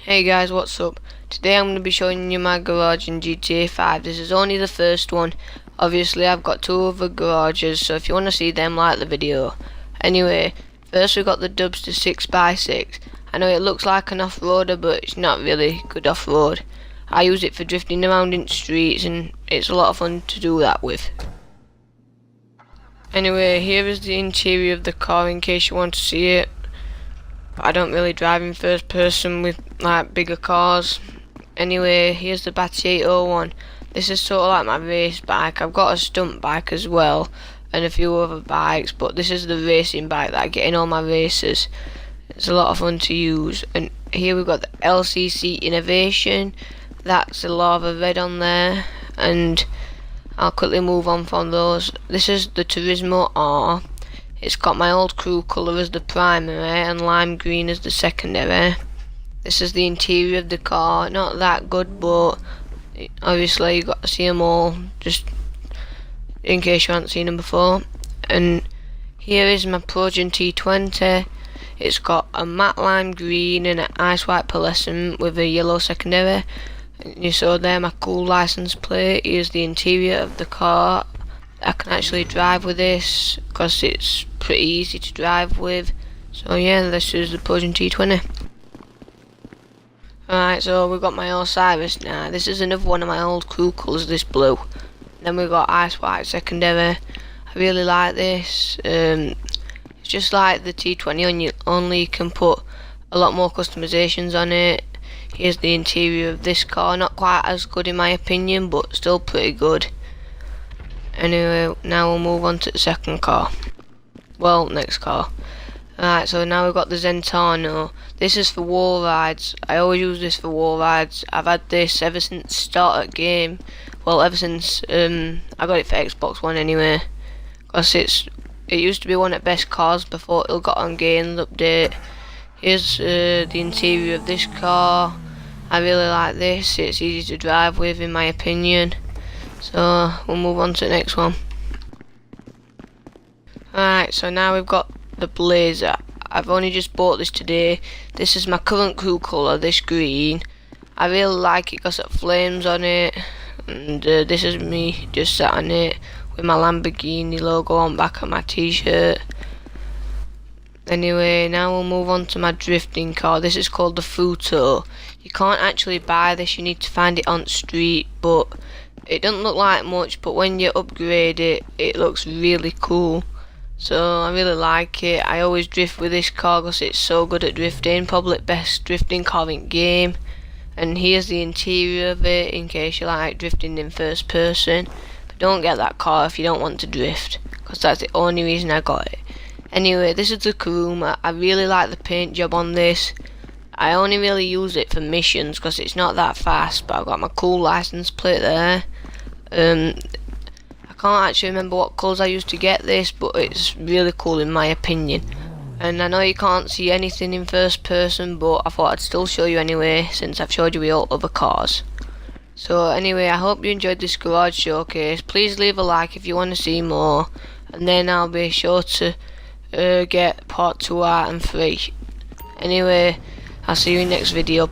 Hey guys, what's up? Today I'm going to be showing you my garage in GTA 5. This is only the first one. Obviously I've got two other garages, so if you want to see them, like the video. Anyway, first we've got the Dubster 6x6. I know it looks like an off-roader, but it's not really good off-road. I use it for drifting around in streets and it's a lot of fun to do that with. Anyway, here is the interior of the car in case you want to see it. I don't really drive in first person with like bigger cars. Anyway, here's the Batty 801. This is sort of like my race bike. I've got a stunt bike as well and a few other bikes, but this is the racing bike that I get in all my races. It's a lot of fun to use. And here we've got the LCC Innovation. That's a lava red on there, and I'll quickly move on from those. This is the Turismo R. It's got my old crew colour as the primary and lime green as the secondary. This is the interior of the car. Not that good, but obviously you've got to see them all, just in case you haven't seen them before. And here is my Progen T20. It's got a matte lime green and an ice white pearlescent with a yellow secondary. And you saw there my cool license plate. Here's the interior of the car. I can actually drive with this because it's pretty easy to drive with. So yeah, this is the Progen T20. Alright, so we've got my Osiris now. This is another one of my old crew colours, this blue. Then we've got ice white secondary. I really like this. It's just like the T20, only you can put a lot more customizations on it. Here's the interior of this car. Not quite as good in my opinion, but still pretty good. Anyway, now we'll move on to the second car. Well, next car. Alright, so now we've got the Zentano. This is for wall rides. I always use this for wall rides. I've had this ever since start of game. Well, ever since I got it for Xbox One anyway. Because it used to be one of the best cars before it got on Games Update. Here's the interior of this car. I really like this. It's easy to drive with in my opinion. So we'll move on to the next one. Alright, so now we've got the Blazer. I've only just bought this today. This is my current crew colour, this green. I really like it because it flames on it. And this is me just sat on it with my Lamborghini logo on back of my t-shirt. Anyway, now we'll move on to my drifting car. This is called the Futo. You can't actually buy this, you need to find it on the street, but it doesn't look like much, but when you upgrade it, it looks really cool. So I really like it. I always drift with this car because it's so good at drifting. Probably the best drifting car in game. And here's the interior of it in case you like drifting in first person. But don't get that car if you don't want to drift, because that's the only reason I got it. Anyway, this is the Kuruma. I really like the paint job on this. I only really use it for missions because it's not that fast, but I've got my cool license plate there. I can't actually remember what colours I used to get this, but it's really cool in my opinion. And I know you can't see anything in first person, but I thought I'd still show you anyway, since I've showed you all other cars. So anyway, I hope you enjoyed this garage showcase. Please leave a like if you want to see more, and then I'll be sure to get part 2 out and 3. Anyway, I'll see you in the next video.